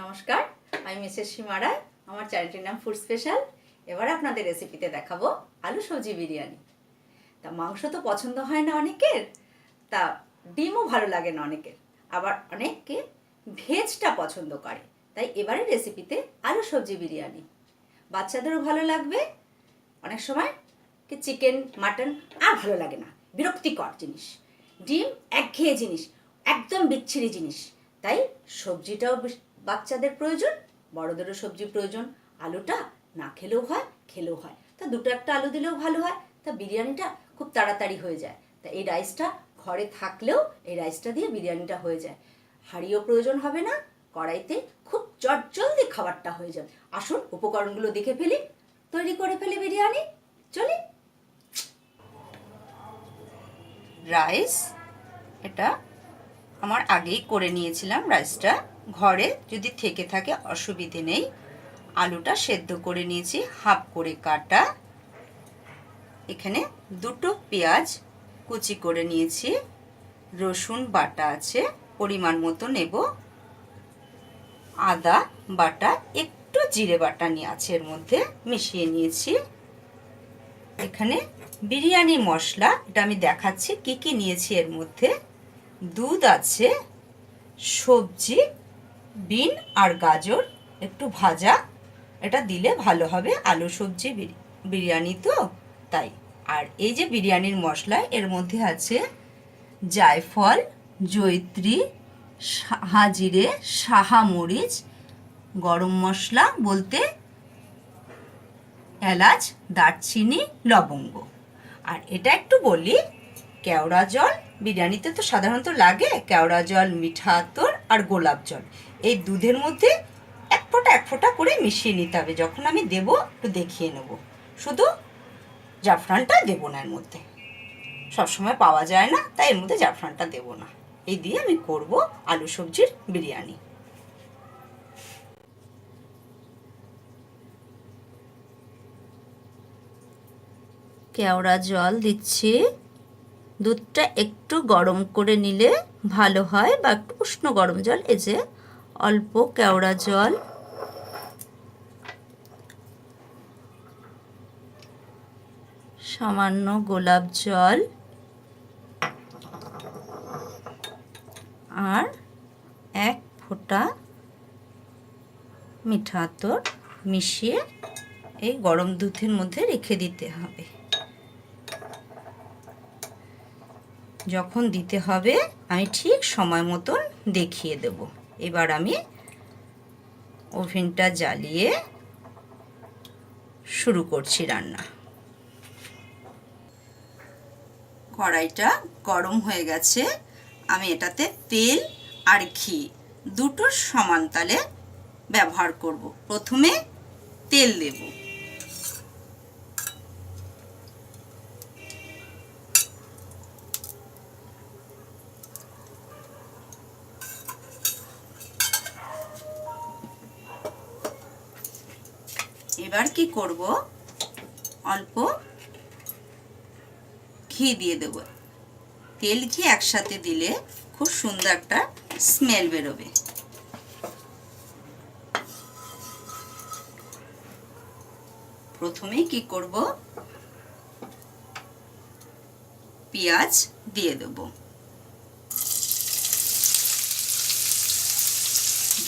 নমস্কার, আমি মিসেস সীমা রায়। আমার চ্যানেলটির নাম ফুড স্পেশাল। এবার আপনাদের রেসিপিতে দেখাবো আলু সবজি বিরিয়ানি। তা মাংস তো পছন্দ হয় না অনেকের, তা ডিমও ভালো লাগে না অনেকের, আবার অনেকে ভেজটা পছন্দ করে। তাই এবারে রেসিপিতে আলু সবজি বিরিয়ানি। বাচ্চাদেরও ভালো লাগবে, অনেক সময় কি চিকেন মাটন আর ভালো লাগে না, বিরক্তিকর জিনিস, ডিম একঘেয়ে জিনিস, একদম বিচ্ছিরি জিনিস। তাই সবজিটাও বাচ্চাদের প্রয়োজন, বড়দেরও সবজি প্রয়োজন। আলুটা না খেলেও হয়, খেলেও হয়, তা দুটো একটা আলু দিলেও ভালো হয়। তা বিরিয়ানিটা খুব তাড়াতাড়ি হয়ে যায়। তা এই রাইসটা ঘরে থাকলেও এই রাইসটা দিয়ে বিরিয়ানিটা হয়ে যায়। হাঁড়িও প্রয়োজন হবে না, কড়াইতে খুব চটজলদি খাবারটা হয়ে যাবে। আসুন উপকরণগুলো দেখে ফেলি, তৈরি করে ফেলি বিরিয়ানি। চলি। রাইস এটা আমার আগেই করে নিয়েছিলাম। রাইসটা ঘরে যদি থেকে থাকে অসুবিধে নেই। আলুটা সেদ্ধ করে নিয়েছি, হাফ করে কাটা। এখানে দুটো পেঁয়াজ কুচি করে নিয়েছি, রসুন বাটা আছে, পরিমাণ মতো নেব, আদা বাটা, একটু জিরে বাটা নিয়ে আছে এর মধ্যে, মিশিয়ে নিয়েছি। এখানে বিরিয়ানি মশলা, এটা আমি দেখাচ্ছি কি কি নিয়েছি এর মধ্যে। দুধ আছে, সবজি বিন আর গাজর একটু ভাজা, এটা দিলে ভালো হবে, আলু সবজি বিরিয়ানি তো তাই। আর এই যে বিরিয়ানির মশলা, এর মধ্যে আছে জায়ফল, জয়িত্রী, সাহাজিরে, সাহা মরিচ, গরম মশলা বলতে এলাচ, দারচিনি, লবঙ্গ। আর এটা একটু বলি, কেওড়া জল বিরিয়ানিতে তো সাধারণত লাগে, কেওড়া জল, মিঠা আতর আর গোলাপ জল, এই দুধের মধ্যে এক ফোঁটা করে মিশিয়ে নিতে হবে। যখন আমি দেব একটু দেখিয়ে নেব, শুধু জাফরানটা দেবো না এর মধ্যে, সবসময় পাওয়া যায় না, তাই এর মধ্যে জাফরানটা দেবো না। এই দিয়ে আমি করব আলু সবজির বিরিয়ানি। কেওড়া জল দিচ্ছি, দুধটা একটু গরম করে নিলে ভালো হয়, বা একটু উষ্ণ গরম জল। এই যে অল্প কেওড়া জল, সামান্য গোলাপ জল আর এক ফোঁটা মিঠা আতর মিশিয়ে এই গরম দুধের মধ্যে রেখে দিতে হবে। যখন দিতে হবে আমি ঠিক সময় মতন দেখিয়ে দেব। এবার আমি ওভেনটা জ্বালিয়ে শুরু করছি রান্না। কড়াইটা গরম হয়ে গেছে, আমি এটাতে তেল আর ঘি দুটো সমান তালে ব্যবহার করব। প্রথমে তেল দেব, এবার কি করব, অল্প ঘি দিয়ে দেব। তেল ঘি একসাথে দিলে খুব সুন্দর একটা স্মেল বেরোবে। প্রথমেই কি করব, পেঁয়াজ দিয়ে দেব।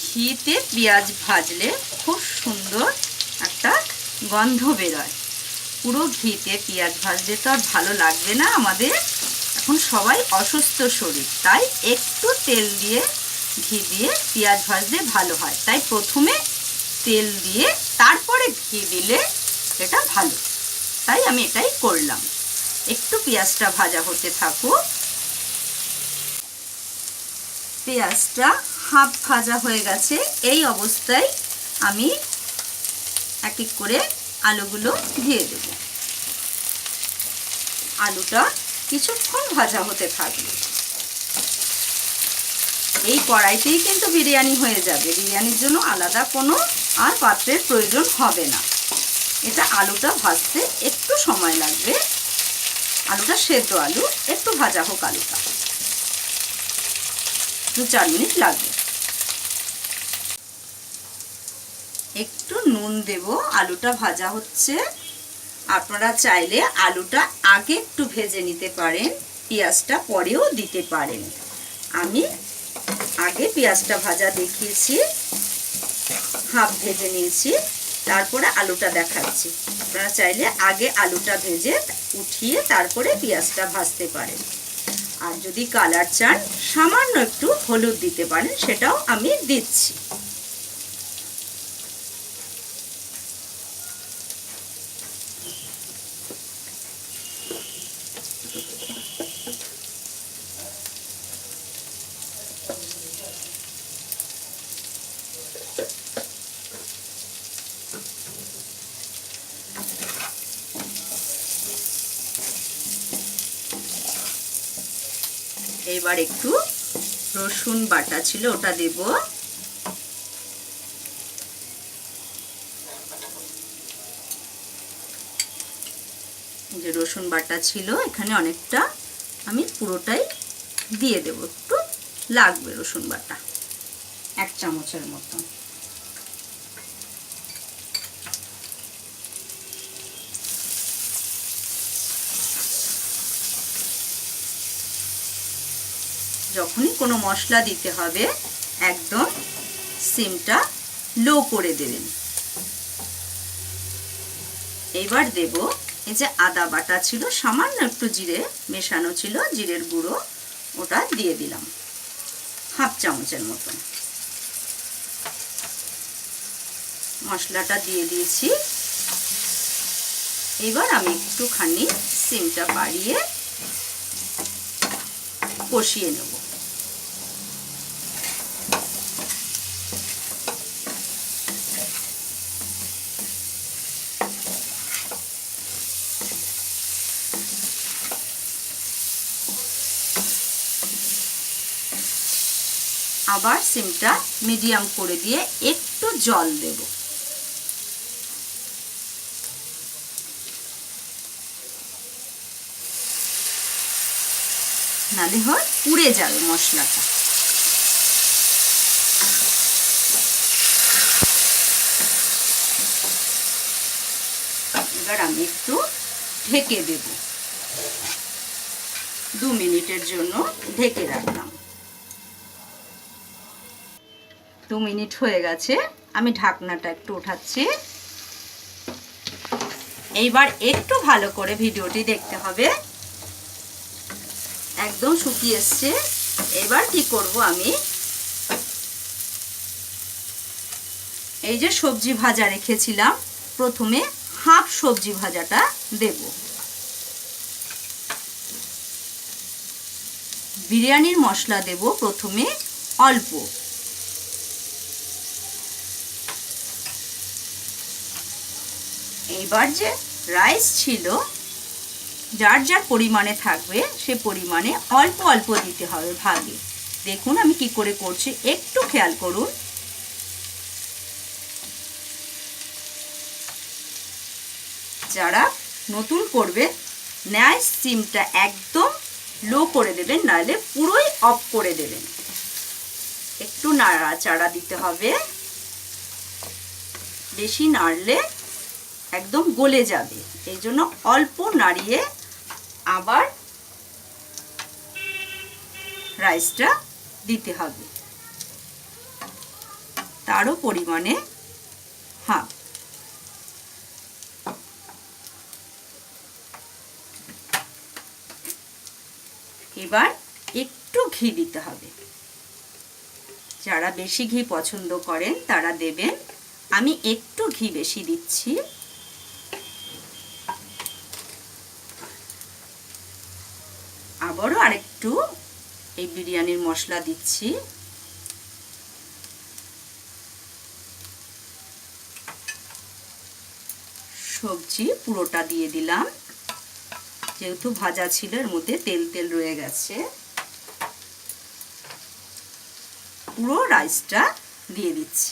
ঘিতে পেঁয়াজ ভাজলে খুব সুন্দর একটা গন্ধ বেরোয়। পুরো ঘিতে পেঁয়াজ ভাজলে তো আর ভালো লাগবে না আমাদের, এখন সবাই অসুস্থ শরীর, তাই একটু তেল দিয়ে ঘি দিয়ে পেঁয়াজ ভাজলে ভালো হয়। তাই প্রথমে তেল দিয়ে তারপরে ঘি দিলে এটা ভালো, তাই আমি এটাই করলাম। একটু পেঁয়াজটা ভাজা হতে থাকুক। পেঁয়াজটা হাফ ভাজা হয়ে গেছে, এই অবস্থায় আমি এক এক করে আলুগুলো দিয়ে দেব। আলুটা কিছুক্ষণ ভাজা হতে থাকবে। এই কড়াইতেই কিন্তু বিরিয়ানি হয়ে যাবে, বিরিয়ানির জন্য আলাদা কোনো আর পাত্রের প্রয়োজন হবে না। এটা আলুটা ভাজতে একটু সময় লাগবে, আলুটা সেদ্ধ আলু, একটু ভাজা হোক আলুটা, 2-4 মিনিট লাগবে। একটু নুন দেব। আলুটা ভাজা হচ্ছে। আপনারা চাইলে আলুটা আগে একটু ভেজে নিতে পারেন, পেঁয়াজটা পরেও দিতে পারেন। আমি আগে পেঁয়াজটা ভাজা দেখিয়েছি, হাফ ভেজে নিয়েছি, তারপরে আলুটা দেখাচ্ছি। আপনারা চাইলে আগে আলুটা ভেজে উঠিয়ে তারপরে পেঁয়াজটা ভাজতে পারেন। আর যদি কালার চান সামান্য একটু হলুদ দিতে পারেন, সেটাও আমি দিচ্ছি। এবার একটু রসুন বাটা ছিল ওটা দেব। যে রসুন বাটা ছিল এখানে অনেকটা, আমি পুরোটাই দিয়ে দেব। একটু লাগবে রসুন বাটা, 1 চামচের মতো। যখনই কোনো মশলা দিতে হবে একদম সিমটা লো করে দেবেন। এবার দেব এই যে আদা বাটা ছিল, সামান্য একটু জিরে মেশানো ছিল, জিরের গুঁড়ো ওটা দিয়ে দিলাম, হাফ চামচের মতন। মশলাটা দিয়ে দিয়েছি। এবার আমি একটুখানি সিমটা বাড়িয়ে কষিয়ে নেব। আবার সিমটা মিডিয়াম করে দিয়ে একটু জল দেব। নালে হয় পুড়ে যাবে মশলাটা। এবার আমি একটু ঢেকে দেব, 2 মিনিটের জন্য ঢেকে রাখলাম। 2 মিনিট হয়ে গেছে, আমি ঢাকনাটা একটু উঠাচ্ছি। এইবার একটু ভালো করে ভিডিওটি দেখতে হবে। একদম শুকিয়ে এসছে। এবার কি করব, আমি এই যে সবজি ভাজা রেখেছিলাম, প্রথমে হাফ সবজি ভাজাটা দেব। বিরিয়ানির মশলা দেব প্রথমে অল্প। এইবার যে রাইস ছিল, যার যার পরিমাণে থাকবে সে পরিমাণে অল্প অল্প দিতে হবে ভাগে। দেখুন আমি কি করে করছি, একটু খেয়াল করুন। যারা নতুন করবে ন্যায় সিমটা একদম লো করে দেবেন, নাহলে পুরোই অফ করে দেবেন। একটু নাড়াচাড়া দিতে হবে, বেশি নাড়লে একদম গলে যাবে। এই জন্য অল্প নাড়িয়ে আবার রাইসটা দিতে হবে, তারও পরিমাণে হাফ। এবার একটু ঘি দিতে হবে। যারা বেশি ঘি পছন্দ করেন তারা দেবেন, আমি একটু ঘি বেশি দিচ্ছি। আবারও আরেকটু এই বিরিয়ানির মশলা দিচ্ছি। সবজি পুরোটা দিয়ে দিলাম, যেহেতু ভাজা ছিল এর মধ্যে তেল তেল রয়ে গেছে। পুরো রাইসটা দিয়ে দিচ্ছি।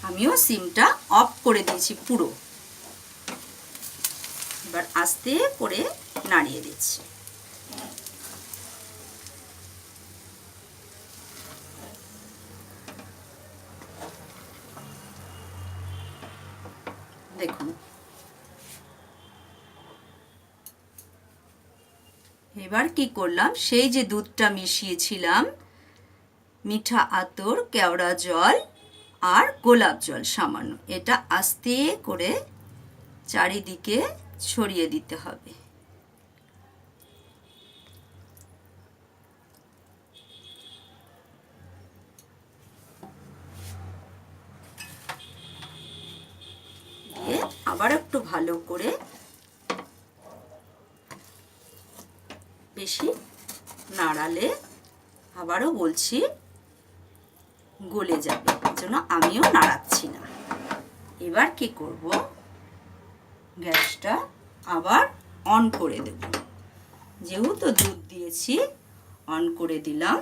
আমিও সিমটা অফ করে দিয়েছি পুরো। এবার আস্তে করে নাড়িয়ে দিচ্ছি। দেখুন এবার কি করলাম, সেই যে দুধটা মিশিয়েছিলাম, মিঠা আতর, কেওড়া জল আর গোলাপ জল সামান্য, এটা আস্তে করে চারিদিকে ছড়িয়ে দিতে হবে। দিয়ে আবার একটু ভালো করে বেশি নাড়ালে আবারও বলছি গলে যাবে, জন্য আমিও নাড়াচ্ছি না। এবার কি করব, গ্যাসটা আবার অন করে দেব, যেহেতু দুধ দিয়েছি অন করে দিলাম।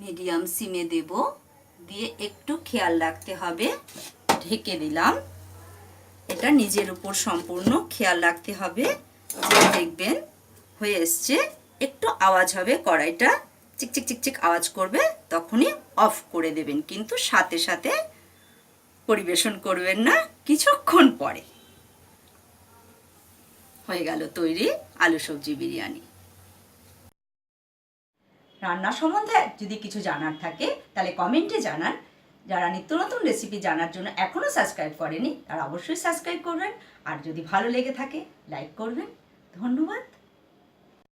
মিডিয়াম সিমে দেব, দিয়ে একটু খেয়াল রাখতে হবে, ঢেকে দিলাম। এটা নিজের উপর সম্পূর্ণ খেয়াল রাখতে হবে। যে দেখবেন হয়ে এসছে, একটু আওয়াজ হবে, কড়াইটা চিকচিক চিকচিক আওয়াজ করবে, তখনই অফ করে দেবেন, কিন্তু সাথে সাথে পরিবেশন করবেন না, কিছুক্ষণ পরে। হয়ে গেল তৈরি আলু সবজি বিরিয়ানি। রান্না সম্বন্ধে যদি কিছু জানার থাকে তাহলে কমেন্টে জানান। যারা নিত্য নতুন রেসিপি জানার জন্য এখনও সাবস্ক্রাইব করেনি তারা অবশ্যই সাবস্ক্রাইব করবেন, আর যদি ভালো লেগে থাকে লাইক করবেন। ধন্যবাদ।